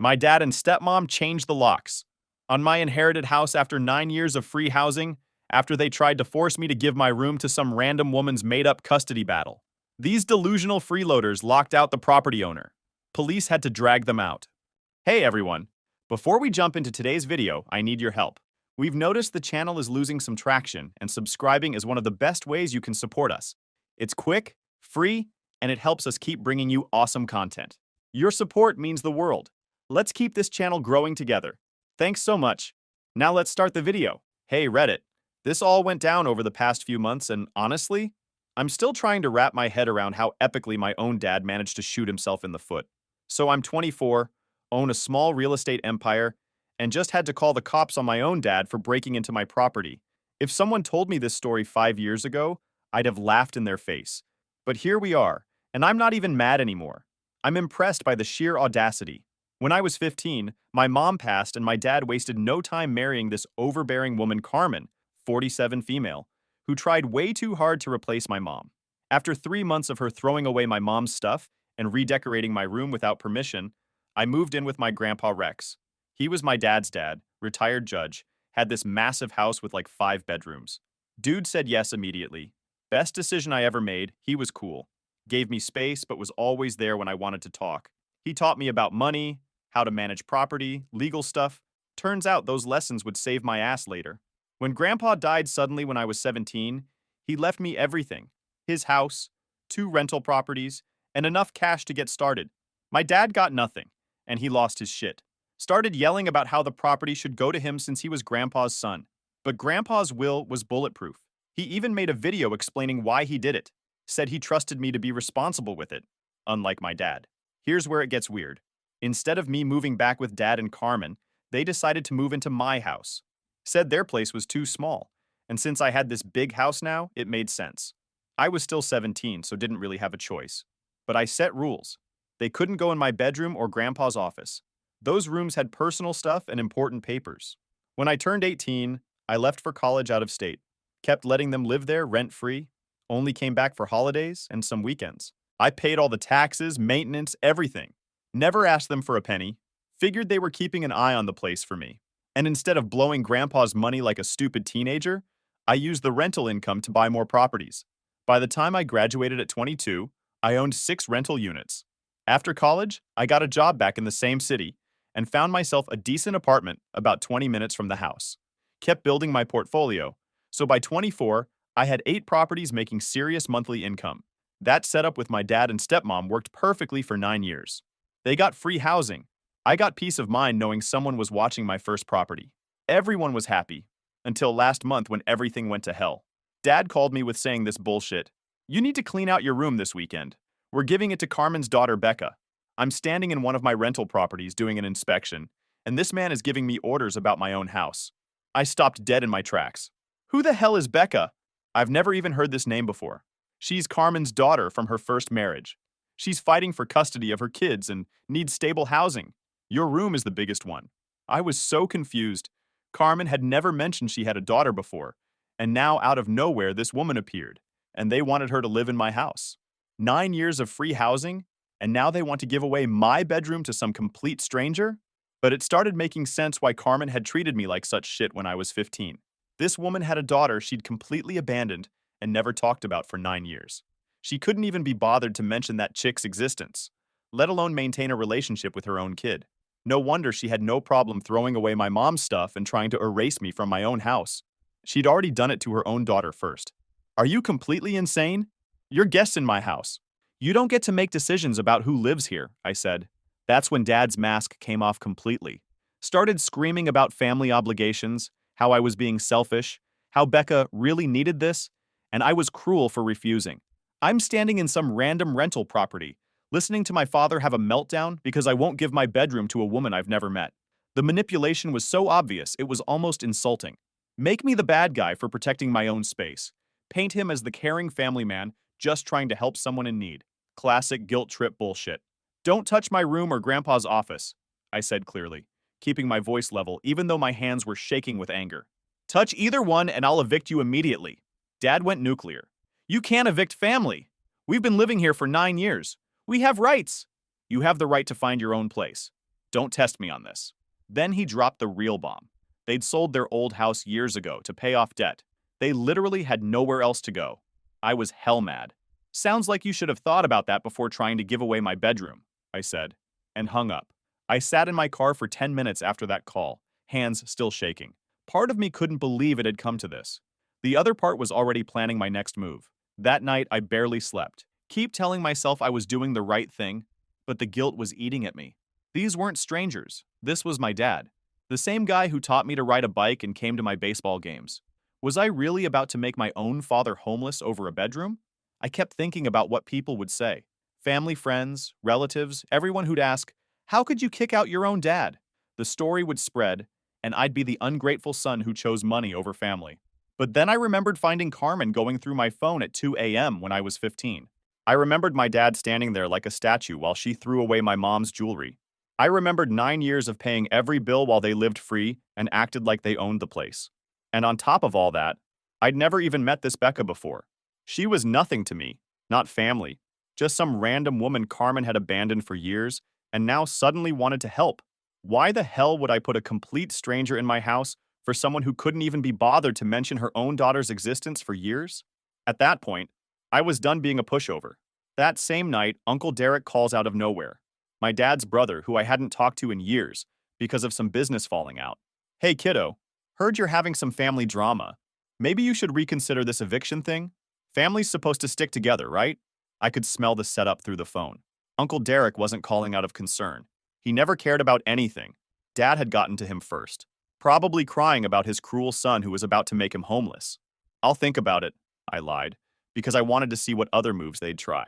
My dad and stepmom changed the locks on my inherited house after 9 years of free housing, after they tried to force me to give my room to some random woman's made-up custody battle. These delusional freeloaders locked out the property owner. Police had to drag them out. Hey everyone! Before we jump into today's video, I need your help. We've noticed the channel is losing some traction, and subscribing is one of the best ways you can support us. It's quick, free, and it helps us keep bringing you awesome content. Your support means the world. Let's keep this channel growing together. Thanks so much. Now let's start the video. Hey Reddit. This all went down over the past few months, and honestly, I'm still trying to wrap my head around how epically my own dad managed to shoot himself in the foot. So I'm 24, own a small real estate empire, and just had to call the cops on my own dad for breaking into my property. If someone told me this story 5 years ago, I'd have laughed in their face. But here we are, and I'm not even mad anymore. I'm impressed by the sheer audacity. When I was 15, my mom passed and my dad wasted no time marrying this overbearing woman Carmen, 47 female, who tried way too hard to replace my mom. After 3 months of her throwing away my mom's stuff and redecorating my room without permission, I moved in with my grandpa Rex. He was my dad's dad, retired judge, had this massive house with like 5 bedrooms. Dude said yes immediately. Best decision I ever made, he was cool. Gave me space but was always there when I wanted to talk. He taught me about money, how to manage property, legal stuff. Turns out those lessons would save my ass later. When Grandpa died suddenly when I was 17, he left me everything. His house, 2 rental properties, and enough cash to get started. My dad got nothing, and he lost his shit. Started yelling about how the property should go to him since he was Grandpa's son. But Grandpa's will was bulletproof. He even made a video explaining why he did it. Said he trusted me to be responsible with it, unlike my dad. Here's where it gets weird. Instead of me moving back with Dad and Carmen, they decided to move into my house. Said their place was too small, and since I had this big house now, it made sense. I was still 17, so didn't really have a choice. But I set rules. They couldn't go in my bedroom or Grandpa's office. Those rooms had personal stuff and important papers. When I turned 18, I left for college out of state. Kept letting them live there rent-free. Only came back for holidays and some weekends. I paid all the taxes, maintenance, everything. Never asked them for a penny. Figured they were keeping an eye on the place for me. And instead of blowing Grandpa's money like a stupid teenager, I used the rental income to buy more properties. By the time I graduated at 22, I owned 6 rental units. After college, I got a job back in the same city and found myself a decent apartment about 20 minutes from the house. Kept building my portfolio, so by 24, I had 8 properties making serious monthly income. That setup with my dad and stepmom worked perfectly for 9 years. They got free housing. I got peace of mind knowing someone was watching my first property. Everyone was happy, until last month when everything went to hell. Dad called me with saying this bullshit. You need to clean out your room this weekend. We're giving it to Carmen's daughter Becca. I'm standing in one of my rental properties doing an inspection, and this man is giving me orders about my own house. I stopped dead in my tracks. Who the hell is Becca? I've never even heard this name before. She's Carmen's daughter from her first marriage. She's fighting for custody of her kids and needs stable housing. Your room is the biggest one. I was so confused. Carmen had never mentioned she had a daughter before, and now out of nowhere this woman appeared, and they wanted her to live in my house. 9 years of free housing, and now they want to give away my bedroom to some complete stranger? But it started making sense why Carmen had treated me like such shit when I was 15. This woman had a daughter she'd completely abandoned and never talked about for 9 years. She couldn't even be bothered to mention that chick's existence, let alone maintain a relationship with her own kid. No wonder she had no problem throwing away my mom's stuff and trying to erase me from my own house. She'd already done it to her own daughter first. Are you completely insane? You're guests in my house. You don't get to make decisions about who lives here, I said. That's when Dad's mask came off completely. Started screaming about family obligations, how I was being selfish, how Becca really needed this, and I was cruel for refusing. I'm standing in some random rental property, listening to my father have a meltdown because I won't give my bedroom to a woman I've never met. The manipulation was so obvious it was almost insulting. Make me the bad guy for protecting my own space. Paint him as the caring family man just trying to help someone in need. Classic guilt trip bullshit. Don't touch my room or Grandpa's office, I said clearly, keeping my voice level even though my hands were shaking with anger. Touch either one and I'll evict you immediately. Dad went nuclear. You can't evict family. We've been living here for 9 years. We have rights. You have the right to find your own place. Don't test me on this. Then he dropped the real bomb. They'd sold their old house years ago to pay off debt. They literally had nowhere else to go. I was hell mad. Sounds like you should have thought about that before trying to give away my bedroom, I said, and hung up. I sat in my car for 10 minutes after that call, hands still shaking. Part of me couldn't believe it had come to this. The other part was already planning my next move. That night, I barely slept. Keep telling myself I was doing the right thing, but the guilt was eating at me. These weren't strangers. This was my dad. The same guy who taught me to ride a bike and came to my baseball games. Was I really about to make my own father homeless over a bedroom? I kept thinking about what people would say. Family, friends, relatives, everyone who'd ask, "How could you kick out your own dad?" The story would spread, and I'd be the ungrateful son who chose money over family. But then I remembered finding Carmen going through my phone at 2 a.m. when I was 15. I remembered my dad standing there like a statue while she threw away my mom's jewelry. I remembered 9 years of paying every bill while they lived free and acted like they owned the place. And on top of all that, I'd never even met this Becca before. She was nothing to me, not family, just some random woman Carmen had abandoned for years and now suddenly wanted to help. Why the hell would I put a complete stranger in my house for someone who couldn't even be bothered to mention her own daughter's existence for years? At that point, I was done being a pushover. That same night, Uncle Derek calls out of nowhere. My dad's brother, who I hadn't talked to in years because of some business falling out. "Hey kiddo, heard you're having some family drama. Maybe you should reconsider this eviction thing? Family's supposed to stick together, right?" I could smell the setup through the phone. Uncle Derek wasn't calling out of concern. He never cared about anything. Dad had gotten to him first, probably crying about his cruel son who was about to make him homeless. "I'll think about it," I lied, because I wanted to see what other moves they'd try.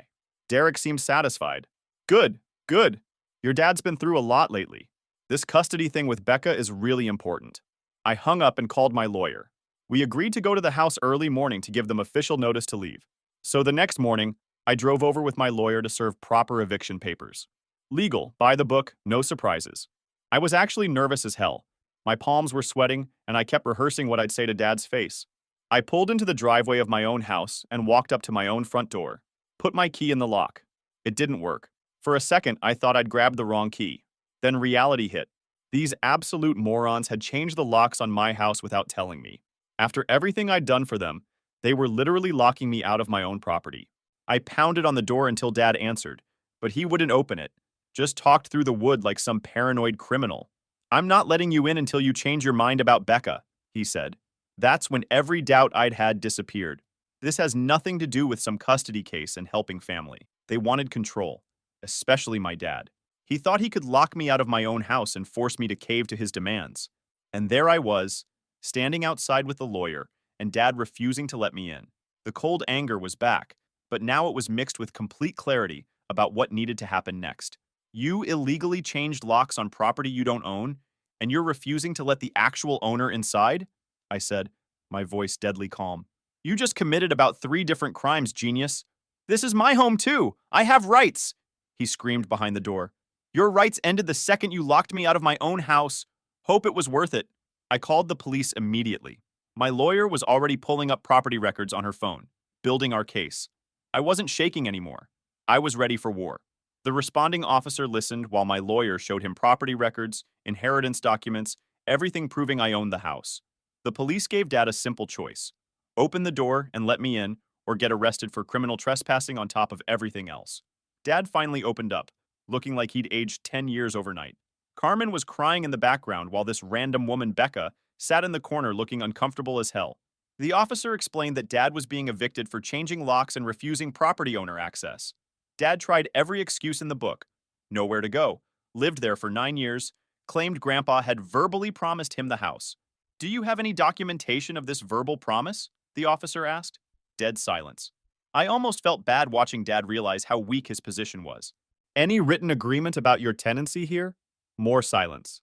Derek seemed satisfied. "Good, good. Your dad's been through a lot lately. This custody thing with Becca is really important." I hung up and called my lawyer. We agreed to go to the house early morning to give them official notice to leave. So the next morning, I drove over with my lawyer to serve proper eviction papers. Legal, by the book, no surprises. I was actually nervous as hell. My palms were sweating, and I kept rehearsing what I'd say to Dad's face. I pulled into the driveway of my own house and walked up to my own front door. Put my key in the lock. It didn't work. For a second, I thought I'd grabbed the wrong key. Then reality hit. These absolute morons had changed the locks on my house without telling me. After everything I'd done for them, they were literally locking me out of my own property. I pounded on the door until Dad answered, but he wouldn't open it. Just talked through the wood like some paranoid criminal. "I'm not letting you in until you change your mind about Becca," he said. That's when every doubt I'd had disappeared. This has nothing to do with some custody case and helping family. They wanted control, especially my dad. He thought he could lock me out of my own house and force me to cave to his demands. And there I was, standing outside with the lawyer, and Dad refusing to let me in. The cold anger was back, but now it was mixed with complete clarity about what needed to happen next. "You illegally changed locks on property you don't own, and you're refusing to let the actual owner inside?" I said, my voice deadly calm. "You just committed about 3 different crimes, genius." "This is my home too. I have rights," he screamed behind the door. "Your rights ended the second you locked me out of my own house. Hope it was worth it." I called the police immediately. My lawyer was already pulling up property records on her phone, building our case. I wasn't shaking anymore. I was ready for war. The responding officer listened while my lawyer showed him property records, inheritance documents, everything proving I owned the house. The police gave Dad a simple choice: open the door and let me in, or get arrested for criminal trespassing on top of everything else. Dad finally opened up, looking like he'd aged 10 years overnight. Carmen was crying in the background while this random woman, Becca, sat in the corner looking uncomfortable as hell. The officer explained that Dad was being evicted for changing locks and refusing property owner access. Dad tried every excuse in the book. Nowhere to go. Lived there for 9 years. Claimed Grandpa had verbally promised him the house. "Do you have any documentation of this verbal promise?" the officer asked. Dead silence. I almost felt bad watching Dad realize how weak his position was. "Any written agreement about your tenancy here?" More silence.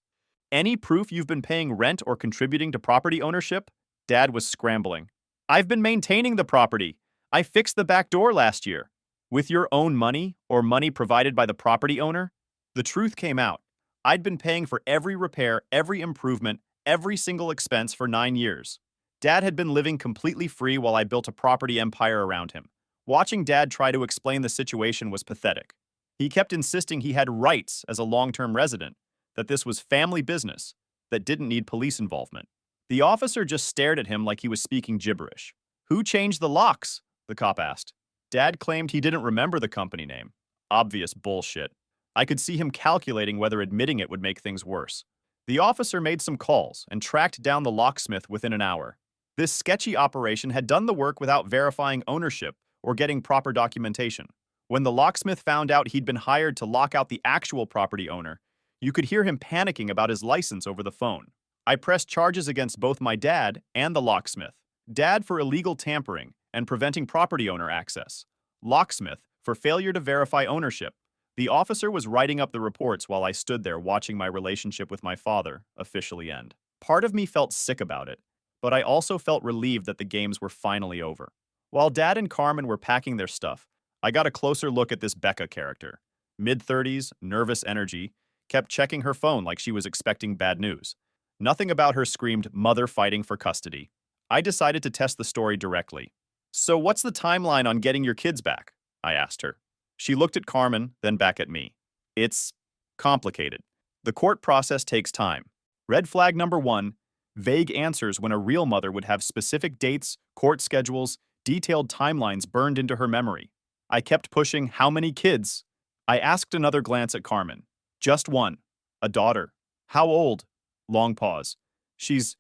"Any proof you've been paying rent or contributing to property ownership?" Dad was scrambling. "I've been maintaining the property. I fixed the back door last year." "With your own money or money provided by the property owner?" The truth came out. I'd been paying for every repair, every improvement, every single expense for 9 years. Dad had been living completely free while I built a property empire around him. Watching Dad try to explain the situation was pathetic. He kept insisting he had rights as a long-term resident, that this was family business that didn't need police involvement. The officer just stared at him like he was speaking gibberish. "Who changed the locks?" the cop asked. Dad claimed he didn't remember the company name. Obvious bullshit. I could see him calculating whether admitting it would make things worse. The officer made some calls and tracked down the locksmith within an hour. This sketchy operation had done the work without verifying ownership or getting proper documentation. When the locksmith found out he'd been hired to lock out the actual property owner, you could hear him panicking about his license over the phone. I pressed charges against both my dad and the locksmith. Dad for illegal tampering and preventing property owner access. Locksmith for failure to verify ownership. The officer was writing up the reports while I stood there watching my relationship with my father officially end. Part of me felt sick about it, but I also felt relieved that the games were finally over. While Dad and Carmen were packing their stuff, I got a closer look at this Becca character. Mid-30s, nervous energy, kept checking her phone like she was expecting bad news. Nothing about her screamed, "Mother fighting for custody." I decided to test the story directly. "So what's the timeline on getting your kids back?" I asked her. She looked at Carmen, then back at me. "It's complicated. The court process takes time. Red flag number 1, vague answers when a real mother would have specific dates, court schedules, detailed timelines burned into her memory." I kept pushing, "How many kids?" I asked another glance at Carmen. "Just one. A daughter." "How old?" Long pause. She's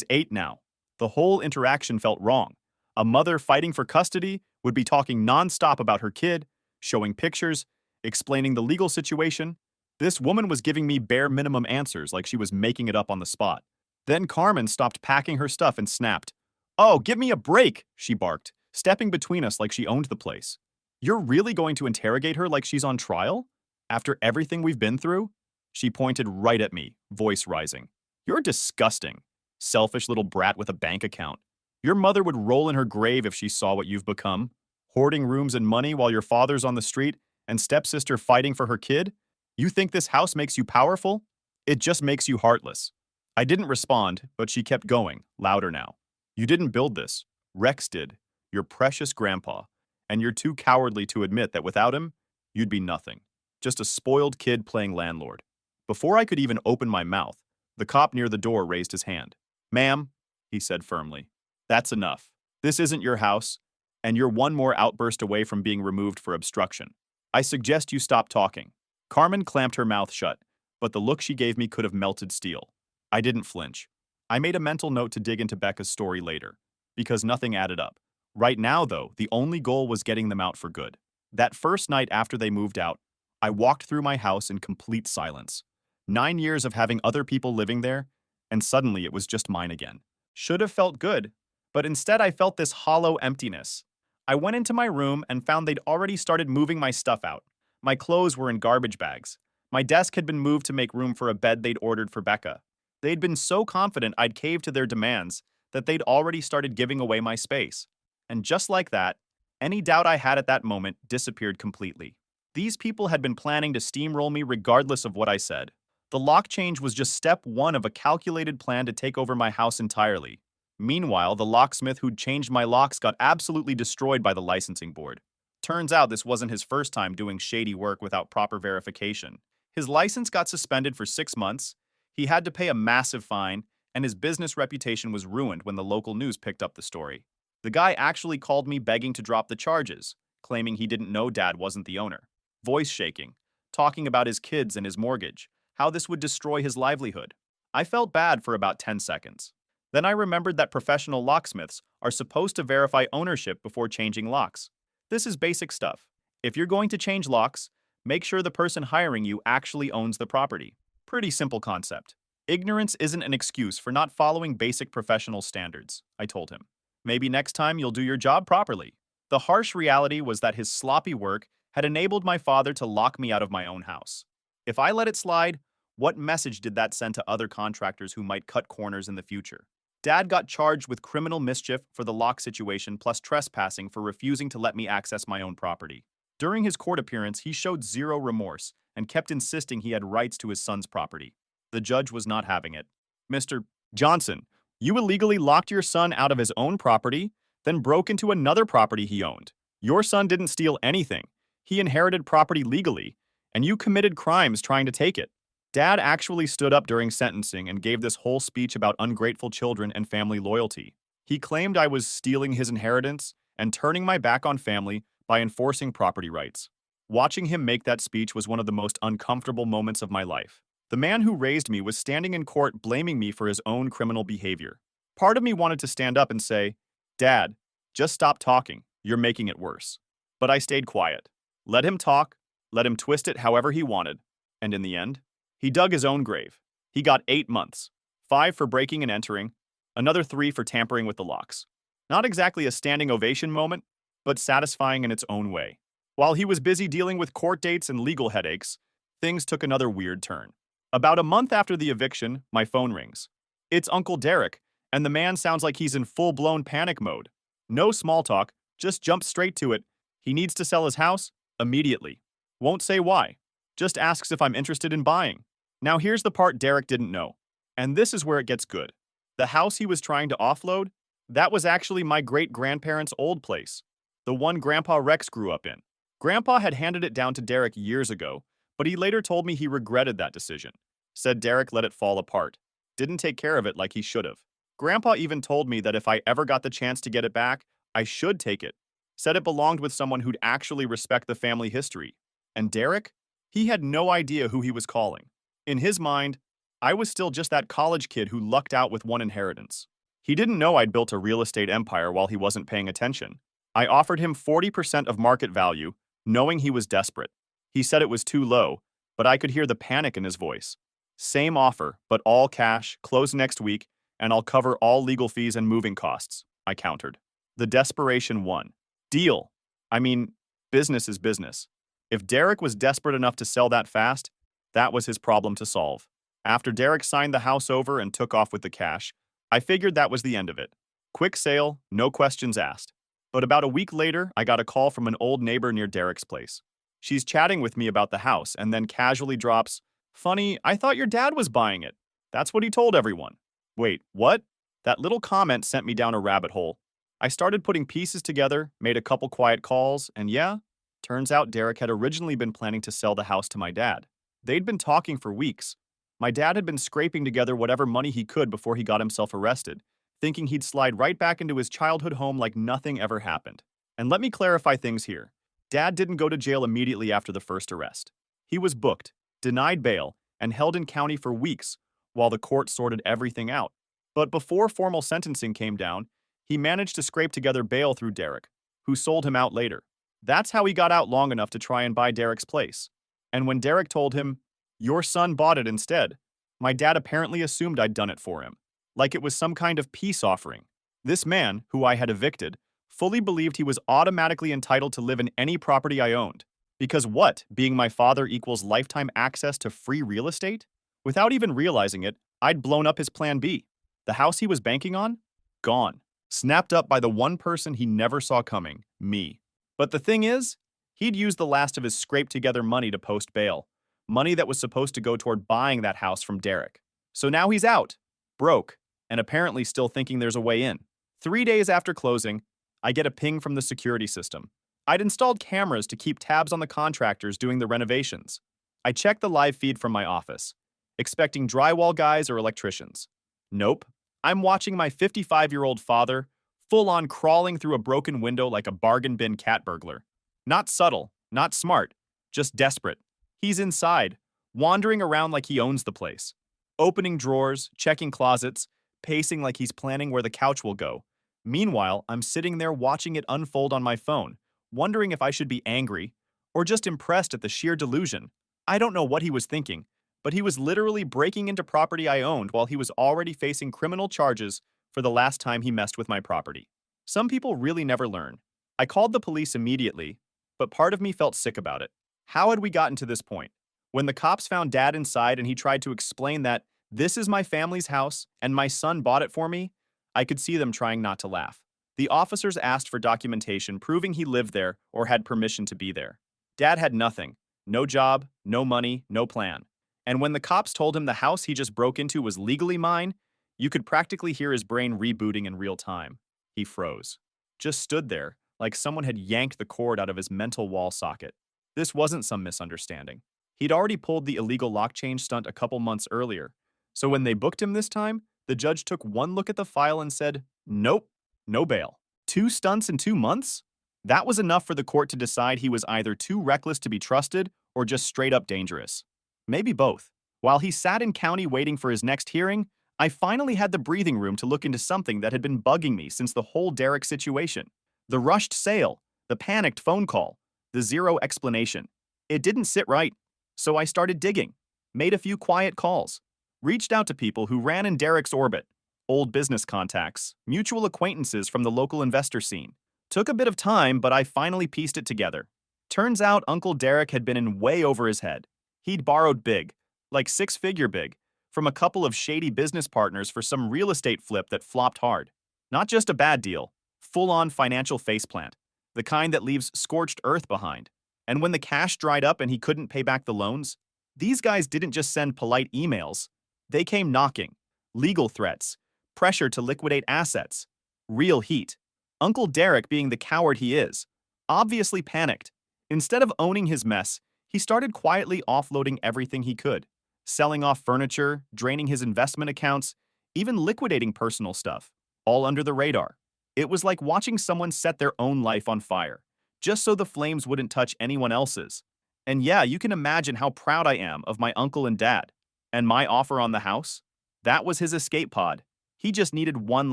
8 now." The whole interaction felt wrong. A mother fighting for custody would be talking nonstop about her kid, showing pictures, explaining the legal situation. This woman was giving me bare minimum answers like she was making it up on the spot. Then Carmen stopped packing her stuff and snapped. "Oh, give me a break," she barked, stepping between us like she owned the place. "You're really going to interrogate her like she's on trial? After everything we've been through?" She pointed right at me, voice rising. "You're disgusting. Selfish little brat with a bank account. Your mother would roll in her grave if she saw what you've become. Hoarding rooms and money while your father's on the street and stepsister fighting for her kid? You think this house makes you powerful? It just makes you heartless." I didn't respond, but she kept going, louder now. "You didn't build this. Rex did. Your precious grandpa. And you're too cowardly to admit that without him, you'd be nothing. Just a spoiled kid playing landlord." Before I could even open my mouth, the cop near the door raised his hand. "Ma'am," he said firmly, "that's enough. This isn't your house, and you're one more outburst away from being removed for obstruction. I suggest you stop talking." Carmen clamped her mouth shut, but the look she gave me could have melted steel. I didn't flinch. I made a mental note to dig into Becca's story later, because nothing added up. Right now, though, the only goal was getting them out for good. That first night after they moved out, I walked through my house in complete silence. 9 years of having other people living there, and suddenly it was just mine again. Should have felt good, but instead I felt this hollow emptiness. I went into my room and found they'd already started moving my stuff out. My clothes were in garbage bags. My desk had been moved to make room for a bed they'd ordered for Becca. They'd been so confident I'd cave to their demands that they'd already started giving away my space. And just like that, any doubt I had at that moment disappeared completely. These people had been planning to steamroll me regardless of what I said. The lock change was just step 1 of a calculated plan to take over my house entirely. Meanwhile, the locksmith who'd changed my locks got absolutely destroyed by the licensing board. Turns out this wasn't his first time doing shady work without proper verification. His license got suspended for 6 months, he had to pay a massive fine, and his business reputation was ruined when the local news picked up the story. The guy actually called me begging to drop the charges, claiming he didn't know Dad wasn't the owner. Voice shaking, talking about his kids and his mortgage, how this would destroy his livelihood. I felt bad for about 10 seconds. Then I remembered that professional locksmiths are supposed to verify ownership before changing locks. This is basic stuff. If you're going to change locks, make sure the person hiring you actually owns the property. Pretty simple concept. Ignorance isn't an excuse for not following basic professional standards, I told him. Maybe next time you'll do your job properly. The harsh reality was that his sloppy work had enabled my father to lock me out of my own house. If I let it slide, what message did that send to other contractors who might cut corners in the future? Dad got charged with criminal mischief for the lock situation plus trespassing for refusing to let me access my own property. During his court appearance, he showed zero remorse and kept insisting he had rights to his son's property. The judge was not having it. "Mr. Johnson, you illegally locked your son out of his own property, then broke into another property he owned. Your son didn't steal anything. He inherited property legally, and you committed crimes trying to take it." Dad actually stood up during sentencing and gave this whole speech about ungrateful children and family loyalty. He claimed I was stealing his inheritance and turning my back on family by enforcing property rights. Watching him make that speech was one of the most uncomfortable moments of my life. The man who raised me was standing in court blaming me for his own criminal behavior. Part of me wanted to stand up and say, "Dad, just stop talking. You're making it worse." But I stayed quiet. Let him talk, let him twist it however he wanted, and in the end, he dug his own grave. He got 8 months, 5 for breaking and entering, another 3 for tampering with the locks. Not exactly a standing ovation moment, but satisfying in its own way. While he was busy dealing with court dates and legal headaches, things took another weird turn. About a month after the eviction, my phone rings. It's Uncle Derek, and the man sounds like he's in full-blown panic mode. No small talk, just jump straight to it. He needs to sell his house immediately. Won't say why. Just asks if I'm interested in buying. Now here's the part Derek didn't know. And this is where it gets good. The house he was trying to offload, that was actually my great-grandparents' old place. The one Grandpa Rex grew up in. Grandpa had handed it down to Derek years ago, but he later told me he regretted that decision. Said Derek let it fall apart. Didn't take care of it like he should have. Grandpa even told me that if I ever got the chance to get it back, I should take it. Said it belonged with someone who'd actually respect the family history. And Derek? He had no idea who he was calling. In his mind, I was still just that college kid who lucked out with one inheritance. He didn't know I'd built a real estate empire while he wasn't paying attention. I offered him 40% of market value, knowing he was desperate. He said it was too low, but I could hear the panic in his voice. Same offer, but all cash, close next week, and I'll cover all legal fees and moving costs, I countered. The desperation won. Deal. I mean, business is business. If Derek was desperate enough to sell that fast, that was his problem to solve. After Derek signed the house over and took off with the cash, I figured that was the end of it. Quick sale, no questions asked. But about a week later, I got a call from an old neighbor near Derek's place. She's chatting with me about the house and then casually drops, "Funny, I thought your dad was buying it." That's what he told everyone. Wait, what? That little comment sent me down a rabbit hole. I started putting pieces together, made a couple quiet calls, and yeah, turns out Derek had originally been planning to sell the house to my dad. They'd been talking for weeks. My dad had been scraping together whatever money he could before he got himself arrested, thinking he'd slide right back into his childhood home like nothing ever happened. And let me clarify things here. Dad didn't go to jail immediately after the first arrest. He was booked, denied bail, and held in county for weeks while the court sorted everything out. But before formal sentencing came down, he managed to scrape together bail through Derek, who sold him out later. That's how he got out long enough to try and buy Derek's place. And when Derek told him, "Your son bought it instead," my dad apparently assumed I'd done it for him, like it was some kind of peace offering. This man, who I had evicted, fully believed he was automatically entitled to live in any property I owned. Because what, being my father equals lifetime access to free real estate? Without even realizing it, I'd blown up his plan B. The house he was banking on? Gone. Snapped up by the one person he never saw coming, me. But the thing is, he'd used the last of his scraped-together money to post bail. Money that was supposed to go toward buying that house from Derek. So now he's out, broke, and apparently still thinking there's a way in. 3 days after closing, I get a ping from the security system. I'd installed cameras to keep tabs on the contractors doing the renovations. I checked the live feed from my office, expecting drywall guys or electricians. Nope. I'm watching my 55-year-old father full-on crawling through a broken window like a bargain bin cat burglar. Not subtle, not smart, just desperate. He's inside, wandering around like he owns the place. Opening drawers, checking closets, pacing like he's planning where the couch will go. Meanwhile, I'm sitting there watching it unfold on my phone, wondering if I should be angry or just impressed at the sheer delusion. I don't know what he was thinking, but he was literally breaking into property I owned while he was already facing criminal charges for the last time he messed with my property. Some people really never learn. I called the police immediately, but part of me felt sick about it. How had we gotten to this point? When the cops found Dad inside and he tried to explain that this is my family's house and my son bought it for me, I could see them trying not to laugh. The officers asked for documentation proving he lived there or had permission to be there. Dad had nothing. No job, no money, no plan. And when the cops told him the house he just broke into was legally mine, you could practically hear his brain rebooting in real time. He froze. Just stood there, like someone had yanked the cord out of his mental wall socket. This wasn't some misunderstanding. He'd already pulled the illegal lock change stunt a couple months earlier. So when they booked him this time, the judge took one look at the file and said, nope, no bail. 2 stunts in 2 months? That was enough for the court to decide he was either too reckless to be trusted or just straight up dangerous. Maybe both. While he sat in county waiting for his next hearing, I finally had the breathing room to look into something that had been bugging me since the whole Derek situation. The rushed sale, the panicked phone call, the zero explanation. It didn't sit right, so I started digging, made a few quiet calls, reached out to people who ran in Derek's orbit, old business contacts, mutual acquaintances from the local investor scene. Took a bit of time, but I finally pieced it together. Turns out Uncle Derek had been in way over his head. He'd borrowed big, like six-figure big, from a couple of shady business partners for some real estate flip that flopped hard. Not just a bad deal, full-on financial faceplant, the kind that leaves scorched earth behind. And when the cash dried up and he couldn't pay back the loans, these guys didn't just send polite emails. They came knocking. Legal threats, pressure to liquidate assets, real heat. Uncle Derek, being the coward he is, obviously panicked. Instead of owning his mess, he started quietly offloading everything he could, selling off furniture, draining his investment accounts, even liquidating personal stuff, all under the radar. It was like watching someone set their own life on fire, just so the flames wouldn't touch anyone else's. And yeah, you can imagine how proud I am of my uncle and dad. And my offer on the house? That was his escape pod. He just needed one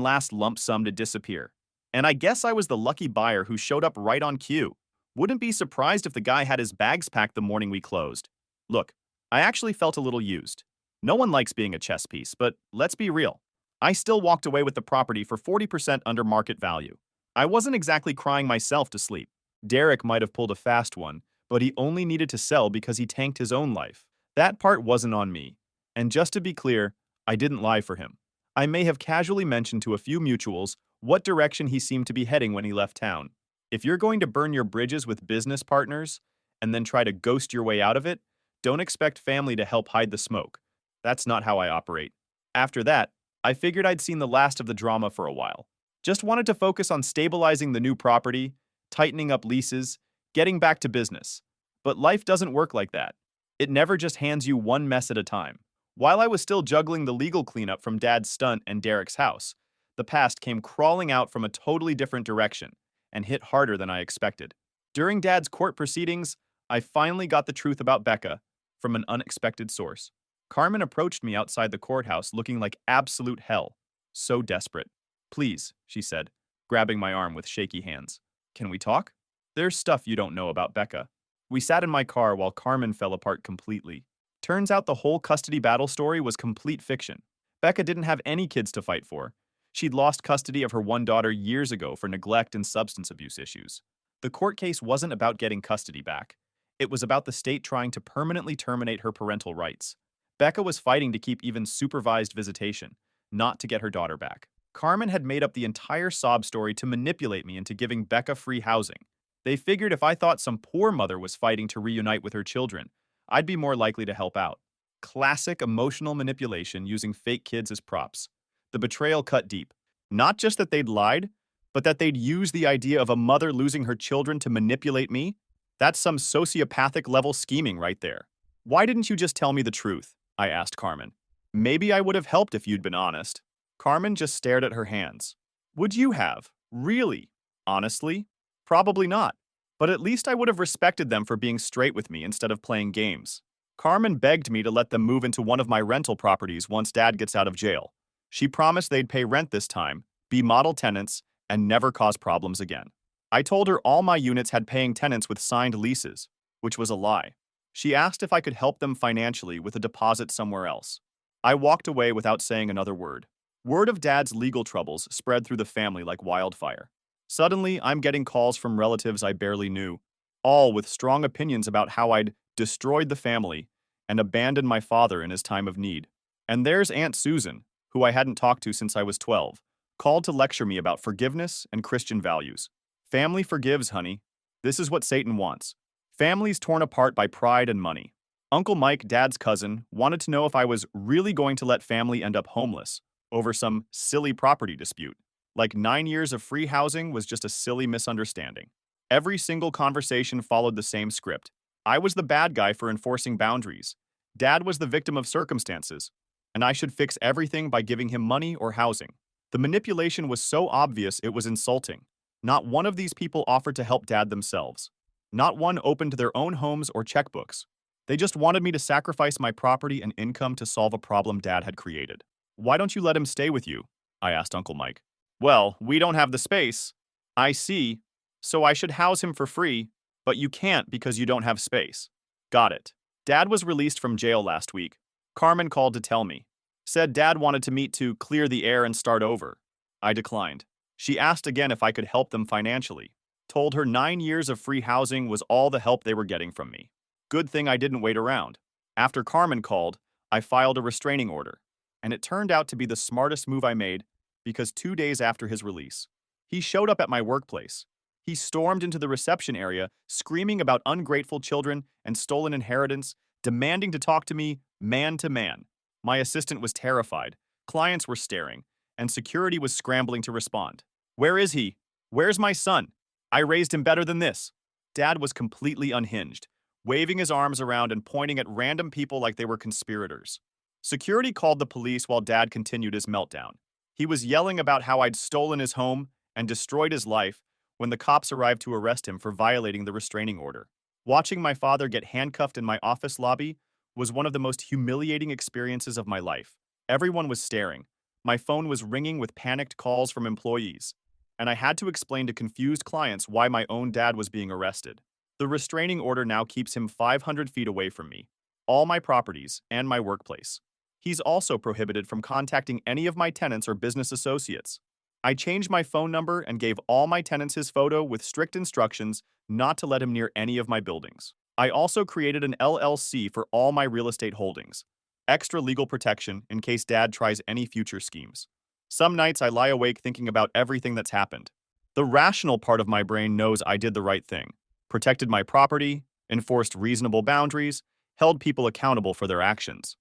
last lump sum to disappear. And I guess I was the lucky buyer who showed up right on cue. Wouldn't be surprised if the guy had his bags packed the morning we closed. Look, I actually felt a little used. No one likes being a chess piece, but let's be real. I still walked away with the property for 40% under market value. I wasn't exactly crying myself to sleep. Derek might have pulled a fast one, but he only needed to sell because he tanked his own life. That part wasn't on me. And just to be clear, I didn't lie for him. I may have casually mentioned to a few mutuals what direction he seemed to be heading when he left town. If you're going to burn your bridges with business partners and then try to ghost your way out of it, don't expect family to help hide the smoke. That's not how I operate. After that, I figured I'd seen the last of the drama for a while. Just wanted to focus on stabilizing the new property, tightening up leases, getting back to business. But life doesn't work like that. It never just hands you one mess at a time. While I was still juggling the legal cleanup from Dad's stunt and Derek's house, the past came crawling out from a totally different direction and hit harder than I expected. During Dad's court proceedings, I finally got the truth about Becca from an unexpected source. Carmen approached me outside the courthouse looking like absolute hell. So desperate. Please, she said, grabbing my arm with shaky hands. Can we talk? There's stuff you don't know about Becca. We sat in my car while Carmen fell apart completely. Turns out the whole custody battle story was complete fiction. Becca didn't have any kids to fight for. She'd lost custody of her one daughter years ago for neglect and substance abuse issues. The court case wasn't about getting custody back. It was about the state trying to permanently terminate her parental rights. Becca was fighting to keep even supervised visitation, not to get her daughter back. Carmen had made up the entire sob story to manipulate me into giving Becca free housing. They figured if I thought some poor mother was fighting to reunite with her children, I'd be more likely to help out. Classic emotional manipulation using fake kids as props. The betrayal cut deep. Not just that they'd lied, but that they'd used the idea of a mother losing her children to manipulate me. That's some sociopathic level scheming right there. Why didn't you just tell me the truth? I asked Carmen. Maybe I would have helped if you'd been honest. Carmen just stared at her hands. Would you have? Really? Honestly? Probably not. But at least I would have respected them for being straight with me instead of playing games. Carmen begged me to let them move into one of my rental properties once Dad gets out of jail. She promised they'd pay rent this time, be model tenants, and never cause problems again. I told her all my units had paying tenants with signed leases, which was a lie. She asked if I could help them financially with a deposit somewhere else. I walked away without saying another word. Word of Dad's legal troubles spread through the family like wildfire. Suddenly, I'm getting calls from relatives I barely knew, all with strong opinions about how I'd destroyed the family and abandoned my father in his time of need. And there's Aunt Susan, who I hadn't talked to since I was 12, called to lecture me about forgiveness and Christian values. Family forgives, honey. This is what Satan wants. Families torn apart by pride and money. Uncle Mike, Dad's cousin, wanted to know if I was really going to let family end up homeless over some silly property dispute. Like 9 years of free housing was just a silly misunderstanding. Every single conversation followed the same script. I was the bad guy for enforcing boundaries. Dad was the victim of circumstances, and I should fix everything by giving him money or housing. The manipulation was so obvious it was insulting. Not one of these people offered to help Dad themselves. Not one opened their own homes or checkbooks. They just wanted me to sacrifice my property and income to solve a problem Dad had created. Why don't you let him stay with you? I asked Uncle Mike. Well, we don't have the space. I see. So I should house him for free, but you can't because you don't have space. Got it. Dad was released from jail last week. Carmen called to tell me. Said Dad wanted to meet to clear the air and start over. I declined. She asked again if I could help them financially. Told her 9 years of free housing was all the help they were getting from me. Good thing I didn't wait around. After Carmen called, I filed a restraining order. And it turned out to be the smartest move I made because 2 days after his release, he showed up at my workplace. He stormed into the reception area, screaming about ungrateful children and stolen inheritance, demanding to talk to me man to man. My assistant was terrified, clients were staring, and security was scrambling to respond. Where is he? Where's my son? I raised him better than this. Dad was completely unhinged, waving his arms around and pointing at random people like they were conspirators. Security called the police while Dad continued his meltdown. He was yelling about how I'd stolen his home and destroyed his life when the cops arrived to arrest him for violating the restraining order. Watching my father get handcuffed in my office lobby was one of the most humiliating experiences of my life. Everyone was staring. My phone was ringing with panicked calls from employees, and I had to explain to confused clients why my own dad was being arrested. The restraining order now keeps him 500 feet away from me, all my properties, and my workplace. He's also prohibited from contacting any of my tenants or business associates. I changed my phone number and gave all my tenants his photo with strict instructions not to let him near any of my buildings. I also created an LLC for all my real estate holdings. Extra legal protection in case Dad tries any future schemes. Some nights I lie awake thinking about everything that's happened. The rational part of my brain knows I did the right thing. Protected my property, enforced reasonable boundaries, held people accountable for their actions.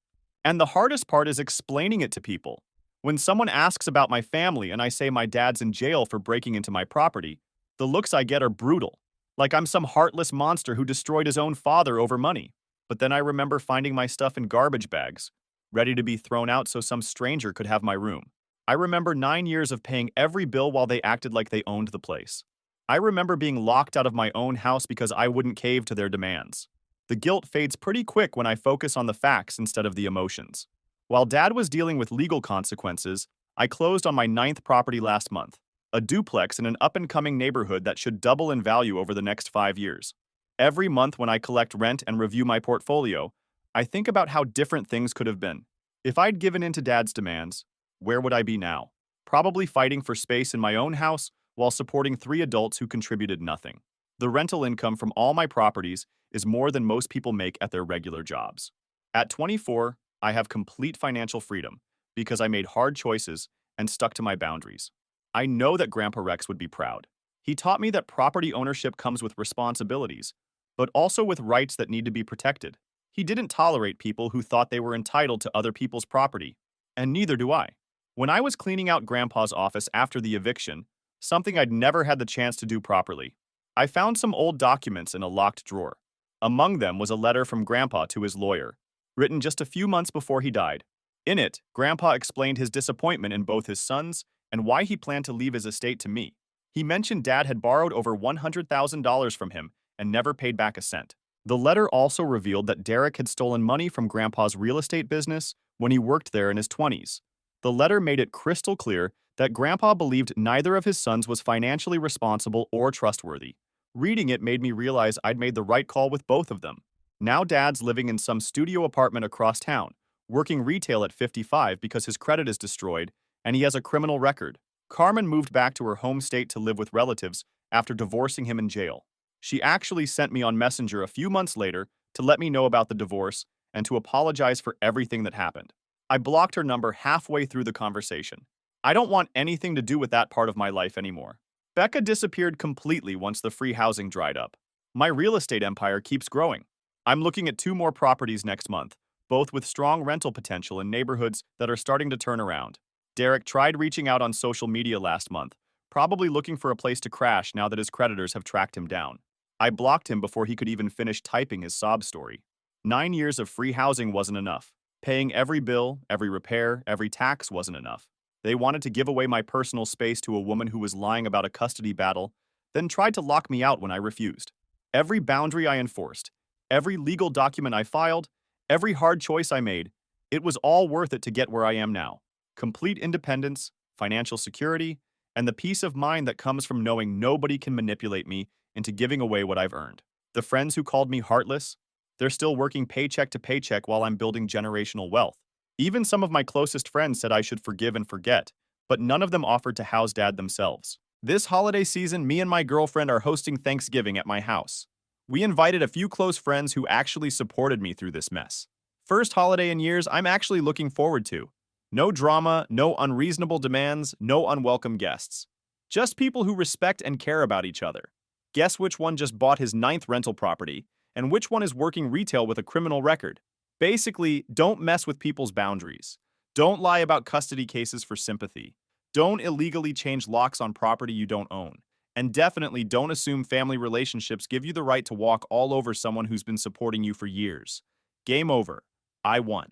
And the hardest part is explaining it to people. When someone asks about my family and I say my dad's in jail for breaking into my property, the looks I get are brutal, like I'm some heartless monster who destroyed his own father over money. But then I remember finding my stuff in garbage bags, ready to be thrown out so some stranger could have my room. I remember 9 years of paying every bill while they acted like they owned the place. I remember being locked out of my own house because I wouldn't cave to their demands. The guilt fades pretty quick when I focus on the facts instead of the emotions. While Dad was dealing with legal consequences, I closed on my 9th property last month, a duplex in an up-and-coming neighborhood that should double in value over the next 5 years. Every month when I collect rent and review my portfolio, I think about how different things could have been. If I'd given in to Dad's demands, where would I be now? Probably fighting for space in my own house while supporting 3 adults who contributed nothing. The rental income from all my properties is more than most people make at their regular jobs. At 24, I have complete financial freedom because I made hard choices and stuck to my boundaries. I know that Grandpa Rex would be proud. He taught me that property ownership comes with responsibilities, but also with rights that need to be protected. He didn't tolerate people who thought they were entitled to other people's property, and neither do I. When I was cleaning out Grandpa's office after the eviction, something I'd never had the chance to do properly, I found some old documents in a locked drawer. Among them was a letter from Grandpa to his lawyer, written just a few months before he died. In it, Grandpa explained his disappointment in both his sons and why he planned to leave his estate to me. He mentioned Dad had borrowed over $100,000 from him and never paid back a cent. The letter also revealed that Derek had stolen money from Grandpa's real estate business when he worked there in his 20s. The letter made it crystal clear that Grandpa believed neither of his sons was financially responsible or trustworthy. Reading it made me realize I'd made the right call with both of them. Now Dad's living in some studio apartment across town, working retail at 55 because his credit is destroyed, and he has a criminal record. Carmen moved back to her home state to live with relatives after divorcing him in jail. She actually sent me on Messenger a few months later to let me know about the divorce and to apologize for everything that happened. I blocked her number halfway through the conversation. I don't want anything to do with that part of my life anymore. Becca disappeared completely once the free housing dried up. My real estate empire keeps growing. I'm looking at 2 more properties next month, both with strong rental potential in neighborhoods that are starting to turn around. Derek tried reaching out on social media last month, probably looking for a place to crash now that his creditors have tracked him down. I blocked him before he could even finish typing his sob story. 9 years of free housing wasn't enough. Paying every bill, every repair, every tax wasn't enough. They wanted to give away my personal space to a woman who was lying about a custody battle, then tried to lock me out when I refused. Every boundary I enforced, every legal document I filed, every hard choice I made, it was all worth it to get where I am now. Complete independence, financial security, and the peace of mind that comes from knowing nobody can manipulate me into giving away what I've earned. The friends who called me heartless, they're still working paycheck to paycheck while I'm building generational wealth. Even some of my closest friends said I should forgive and forget, but none of them offered to house dad themselves. This holiday season, me and my girlfriend are hosting Thanksgiving at my house. We invited a few close friends who actually supported me through this mess. First holiday in years I'm actually looking forward to. No drama, no unreasonable demands, no unwelcome guests. Just people who respect and care about each other. Guess which one just bought his 9th rental property, and which one is working retail with a criminal record. Basically, don't mess with people's boundaries. Don't lie about custody cases for sympathy. Don't illegally change locks on property you don't own. And definitely don't assume family relationships give you the right to walk all over someone who's been supporting you for years. Game over. I won.